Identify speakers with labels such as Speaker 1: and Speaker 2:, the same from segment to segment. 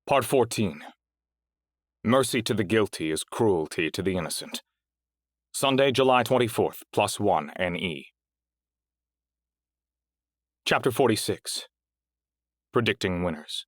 Speaker 1: Part 14. Mercy to the guilty is cruelty to the innocent. Sunday, July 24th, +1 NE. Chapter 46. Predicting Winners.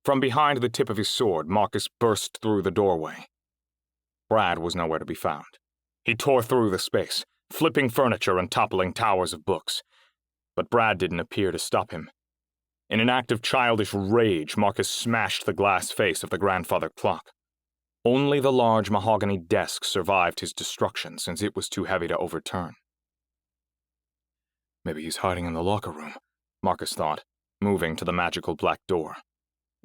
Speaker 1: From behind the tip of his sword, Marcus burst through the doorway. Brad was nowhere to be found. He tore through the space, flipping furniture and toppling towers of books. But Brad didn't appear to stop him. In an act of childish rage, Marcus smashed the glass face of the grandfather clock. Only the large mahogany desk survived his destruction, since it was too heavy to overturn. Maybe he's hiding in the locker room, Marcus thought, moving to the magical black door.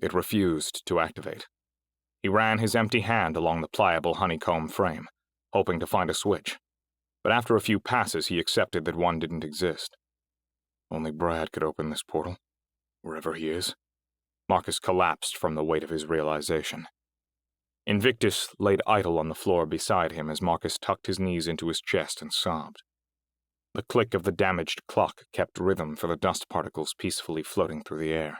Speaker 1: It refused to activate. He ran his empty hand along the pliable honeycomb frame, hoping to find a switch. But after a few passes, he accepted that one didn't exist. Only Brad could open this portal. Wherever he is. Marcus collapsed from the weight of his realization. Invictus laid idle on the floor beside him as Marcus tucked his knees into his chest and sobbed. The click of the damaged clock kept rhythm for the dust particles peacefully floating through the air.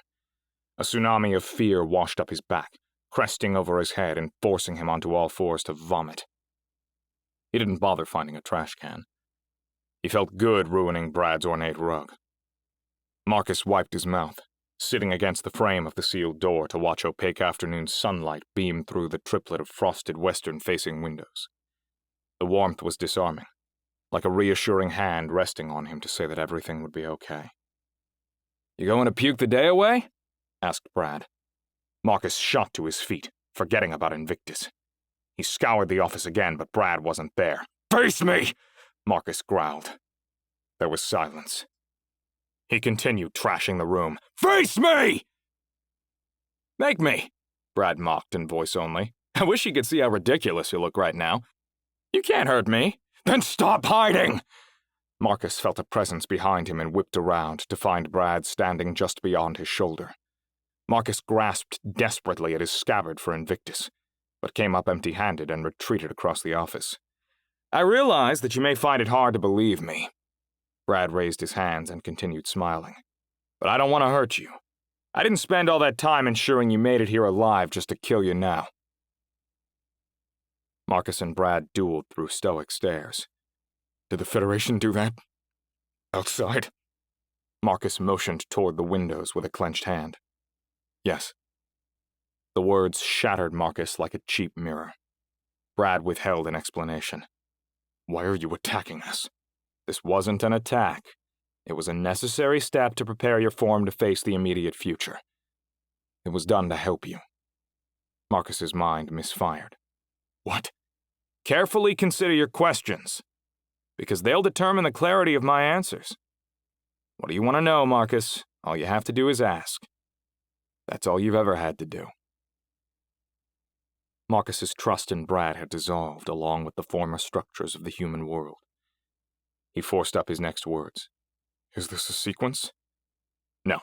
Speaker 1: A tsunami of fear washed up his back, cresting over his head and forcing him onto all fours to vomit. He didn't bother finding a trash can. He felt good ruining Brad's ornate rug. Marcus wiped his mouth, sitting against the frame of the sealed door to watch opaque afternoon sunlight beam through the triplet of frosted western-facing windows. The warmth was disarming, like a reassuring hand resting on him to say that everything would be okay. "You going to puke the day away?" asked Brad. Marcus shot to his feet, forgetting about Invictus. He scoured the office again, but Brad wasn't there. "Face me!" Marcus growled. There was silence. He continued trashing the room. "Face me!" "Make me," Brad mocked in voice only. "I wish you could see how ridiculous you look right now. You can't hurt me." "Then stop hiding!" Marcus felt a presence behind him and whipped around to find Brad standing just beyond his shoulder. Marcus grasped desperately at his scabbard for Invictus, but came up empty-handed and retreated across the office. "I realize that you may find it hard to believe me." Brad raised his hands and continued smiling. "But I don't want to hurt you. I didn't spend all that time ensuring you made it here alive just to kill you now." Marcus and Brad dueled through stoic stares. "Did the Federation do that? Outside?" Marcus motioned toward the windows with a clenched hand. "Yes." The words shattered Marcus like a cheap mirror. Brad withheld an explanation. "Why are you attacking us?" "This wasn't an attack. It was a necessary step to prepare your form to face the immediate future. It was done to help you." Marcus's mind misfired. "What?" "Carefully consider your questions, because they'll determine the clarity of my answers. What do you want to know, Marcus? All you have to do is ask. That's all you've ever had to do." Marcus's trust in Brad had dissolved along with the former structures of the human world. He forced up his next words. "Is this a sequence?" "No.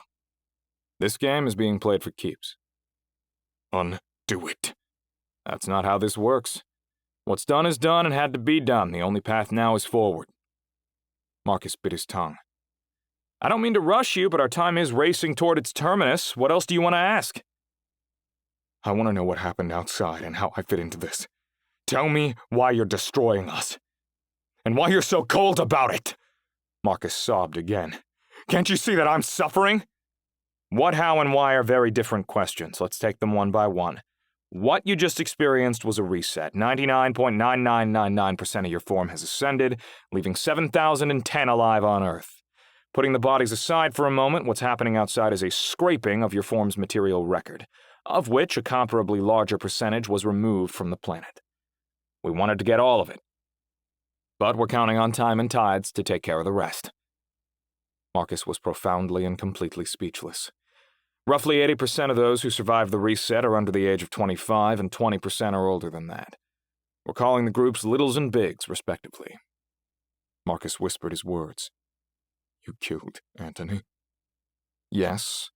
Speaker 1: This game is being played for keeps." "Undo it." "That's not how this works. What's done is done and had to be done. The only path now is forward." Marcus bit his tongue. "I don't mean to rush you, but our time is racing toward its terminus. What else do you want to ask?" "I want to know what happened outside and how I fit into this. Tell me why you're destroying us. And why you're so cold about it." Marcus sobbed again. "Can't you see that I'm suffering?" "What, how, and why are very different questions. Let's take them one by one. What you just experienced was a reset. 99.9999% of your form has ascended, leaving 7,010 alive on Earth. Putting the bodies aside for a moment, what's happening outside is a scraping of your form's material record, of which a comparably larger percentage was removed from the planet. We wanted to get all of it. But we're counting on time and tides to take care of the rest." Marcus was profoundly and completely speechless. Roughly 80% of those who survived the reset are under the age of 25, and 20% are older than that. We're calling the groups Littles and Bigs, respectively. Marcus whispered his words. "You killed Anthony?" "Yes,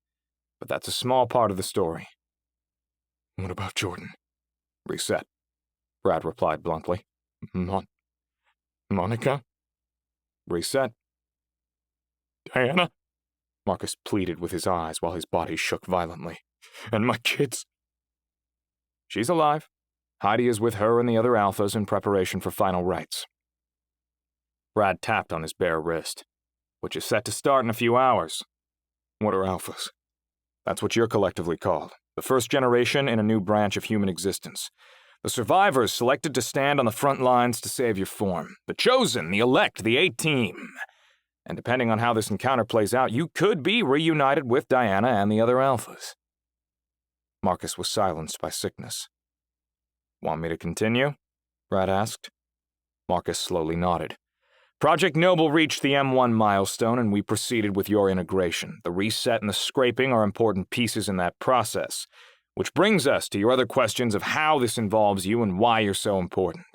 Speaker 1: but that's a small part of the story." "What about Jordan?" "Reset," Brad replied bluntly. Monica?" "Reset."
Speaker 2: "Diana?"
Speaker 1: Marcus pleaded with his eyes while his body shook violently. "And my kids?" "She's alive. Heidi is with her and the other alphas in preparation for final rites." Brad tapped on his bare wrist. "Which is set to start in a few hours." "What are alphas?" "That's what you're collectively called. The first generation in a new branch of human existence. The survivors selected to stand on the front lines to save your form. The chosen, the elect, the A-Team. And depending on how this encounter plays out, you could be reunited with Diana and the other alphas." Marcus was silenced by sickness. "Want me to continue?" Brad asked. Marcus slowly nodded. "Project Noble reached the M1 milestone, and we proceeded with your integration. The reset and the scraping are important pieces in that process, which brings us to your other questions of how this involves you and why you're so important.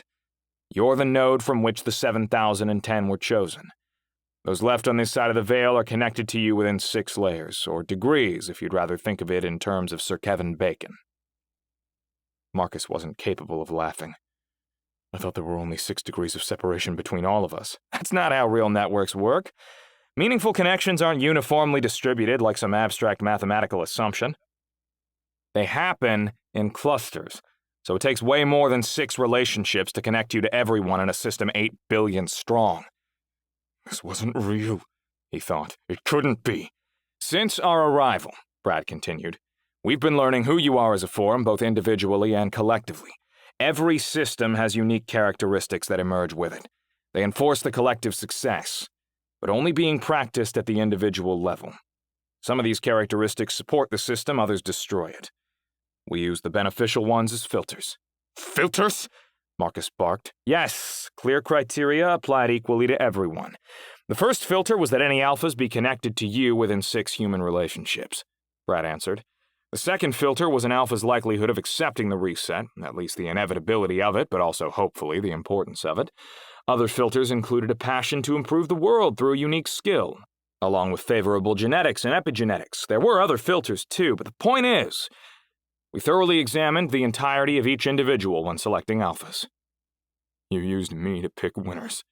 Speaker 1: You're the node from which the 7,010 were chosen. Those left on this side of the veil are connected to you within 6 layers, or degrees if you'd rather think of it in terms of Sir Kevin Bacon." Marcus wasn't capable of laughing. "I thought there were only 6 degrees of separation between all of us." "That's not how real networks work. Meaningful connections aren't uniformly distributed like some abstract mathematical assumption. They happen in clusters, so it takes way more than 6 relationships to connect you to everyone in a system 8 billion strong." "This wasn't real," he thought. "It couldn't be." "Since our arrival," Brad continued, "we've been learning who you are as a form, both individually and collectively. Every system has unique characteristics that emerge with it. They enforce the collective success, but only being practiced at the individual level. Some of these characteristics support the system, others destroy it. We use the beneficial ones as filters." "Filters?" Marcus barked. "Yes, clear criteria applied equally to everyone. The first filter was that any alphas be connected to you within 6 human relationships," Brad answered. "The second filter was an alpha's likelihood of accepting the reset, at least the inevitability of it, but also, hopefully, the importance of it. Other filters included a passion to improve the world through a unique skill, along with favorable genetics and epigenetics. There were other filters, too, but the point is, we thoroughly examined the entirety of each individual when selecting alphas." "You used me to pick winners."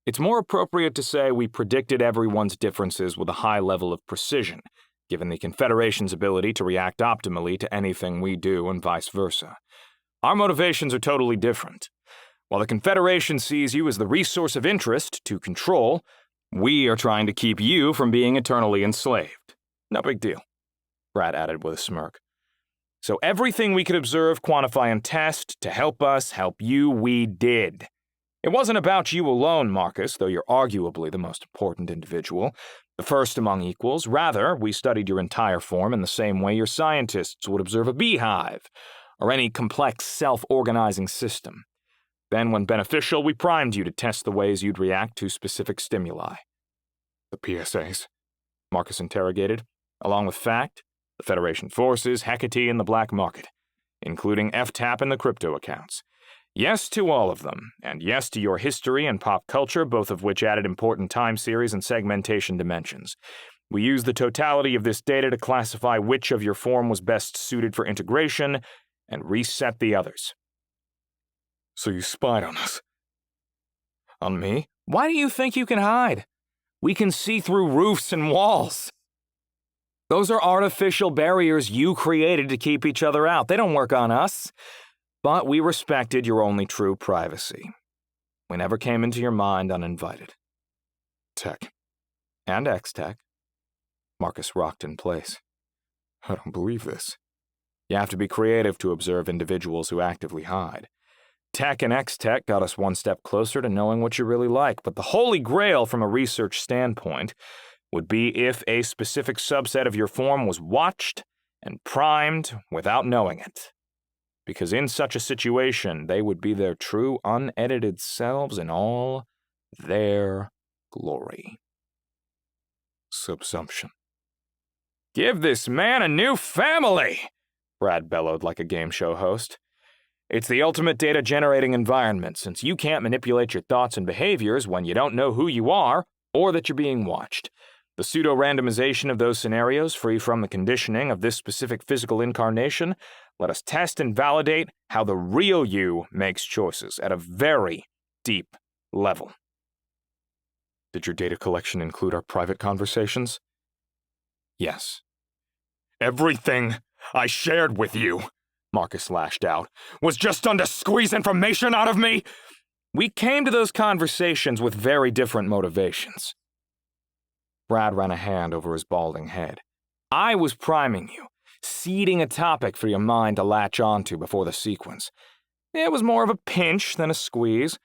Speaker 1: "It's more appropriate to say we predicted everyone's differences with a high level of precision, given the Confederation's ability to react optimally to anything we do and vice versa. Our motivations are totally different. While the Confederation sees you as the resource of interest to control, we are trying to keep you from being eternally enslaved. No big deal," Brad added with a smirk. "So everything we could observe, quantify, and test to help us help you, we did. It wasn't about you alone, Marcus, though you're arguably the most important individual, the first among equals. Rather, we studied your entire form in the same way your scientists would observe a beehive, or any complex self-organizing system. Then, when beneficial, we primed you to test the ways you'd react to specific stimuli." "The PSAs?" Marcus interrogated. "Along with FACT, the Federation forces, Hecate, and the black market, including FTAP and the crypto accounts. Yes to all of them, and yes to your history and pop culture, both of which added important time series and segmentation dimensions. We used the totality of this data to classify which of your form was best suited for integration and reset the others." "So you spied on us?" "On me? Why do you think you can hide? We can see through roofs and walls. Those are artificial barriers you created to keep each other out. They don't work on us. But we respected your only true privacy. We never came into your mind uninvited." "Tech. And X-Tech." Marcus rocked in place. "I don't believe this." "You have to be creative to observe individuals who actively hide. Tech and X-Tech got us one step closer to knowing what you really like, but the holy grail from a research standpoint would be if a specific subset of your form was watched and primed without knowing it. Because in such a situation, they would be their true, unedited selves in all their glory." Subsumption. "Give this man a new family!" Brad bellowed like a game show host. "It's the ultimate data-generating environment, since you can't manipulate your thoughts and behaviors when you don't know who you are or that you're being watched. The pseudo-randomization of those scenarios, free from the conditioning of this specific physical incarnation, let us test and validate how the real you makes choices at a very deep level." "Did your data collection include our private conversations?" Yes. Everything I shared with you, Marcus lashed out, was just done to squeeze information out of me? We came to those conversations with very different motivations. Brad ran a hand over his balding head. I was priming you, seeding a topic for your mind to latch onto before the sequence. It was more of a pinch than a squeeze.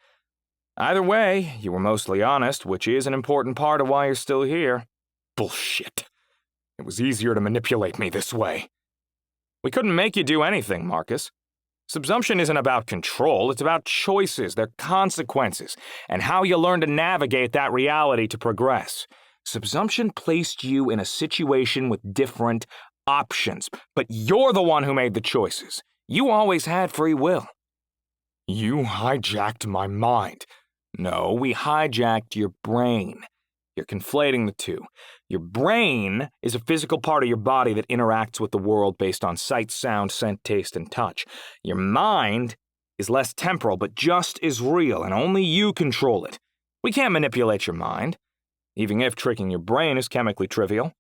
Speaker 1: Either way, you were mostly honest, which is an important part of why you're still here. Bullshit. It was easier to manipulate me this way. We couldn't make you do anything, Marcus. Subsumption isn't about control, it's about choices, their consequences, and how you learn to navigate that reality to progress. Subsumption placed you in a situation with different options, but you're the one who made the choices. You always had free will. You hijacked my mind. No, we hijacked your brain. You're conflating the two. Your brain is a physical part of your body that interacts with the world based on sight, sound, scent, taste, and touch. Your mind is less temporal, but just as real, and only you control it. We can't manipulate your mind, even if tricking your brain is chemically trivial.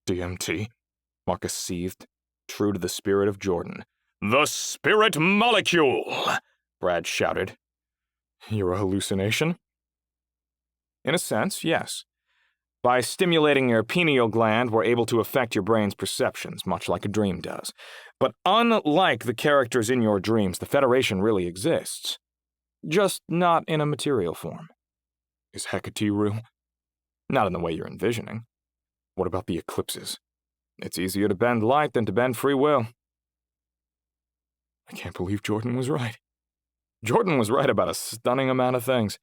Speaker 1: DMT, Marcus seethed, true to the spirit of Jordan. The spirit molecule, Brad shouted. You're a hallucination? In a sense, yes. By stimulating your pineal gland, we're able to affect your brain's perceptions, much like a dream does. But unlike the characters in your dreams, the Federation really exists. Just not in a material form. Is Hecate real? Not in the way you're envisioning. What about the eclipses? It's easier to bend light than to bend free will. I can't believe Jordan was right. Jordan was right about a stunning amount of things.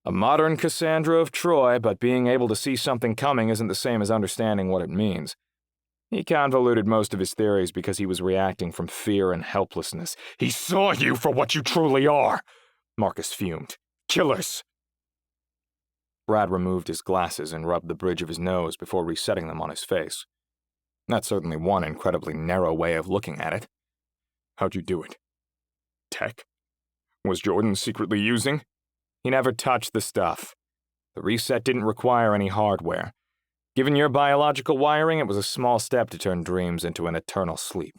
Speaker 1: A modern Cassandra of Troy, but being able to see something coming isn't the same as understanding what it means. He convoluted most of his theories because he was reacting from fear and helplessness. He saw you for what you truly are, Marcus fumed. Killers. Brad removed his glasses and rubbed the bridge of his nose before resetting them on his face. That's certainly one incredibly narrow way of looking at it. How'd you do it? Tech? Was Jordan secretly using? He never touched the stuff. The reset didn't require any hardware. Given your biological wiring, it was a small step to turn dreams into an eternal sleep.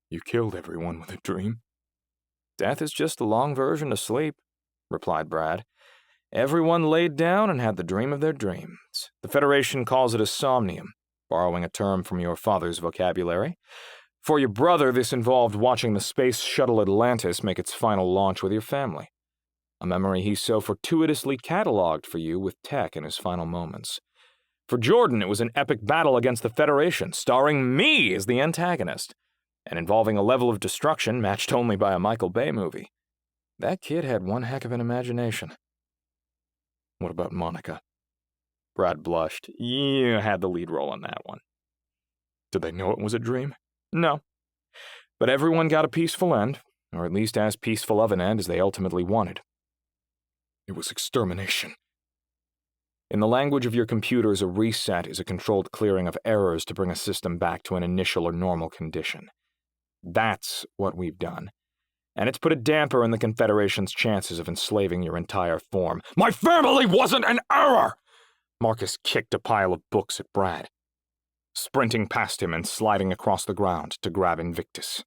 Speaker 1: You killed everyone with a dream? Death is just a long version of sleep, replied Brad. Everyone laid down and had the dream of their dreams. The Federation calls it a somnium, borrowing a term from your father's vocabulary. For your brother, this involved watching the space shuttle Atlantis make its final launch with your family. A memory he so fortuitously cataloged for you with Tech in his final moments. For Jordan, it was an epic battle against the Federation, starring me as the antagonist, and involving a level of destruction matched only by a Michael Bay movie. That kid had one heck of an imagination. What about Monica? Brad blushed. You had the lead role on that one. Did they know it was a dream? No. But everyone got a peaceful end, or at least as peaceful of an end as they ultimately wanted. It was extermination. In the language of your computers, a reset is a controlled clearing of errors to bring a system back to an initial or normal condition. That's what we've done. And it's put a damper in the Confederation's chances of enslaving your entire form. My family wasn't an error! Marcus kicked a pile of books at Brad, sprinting past him and sliding across the ground to grab Invictus.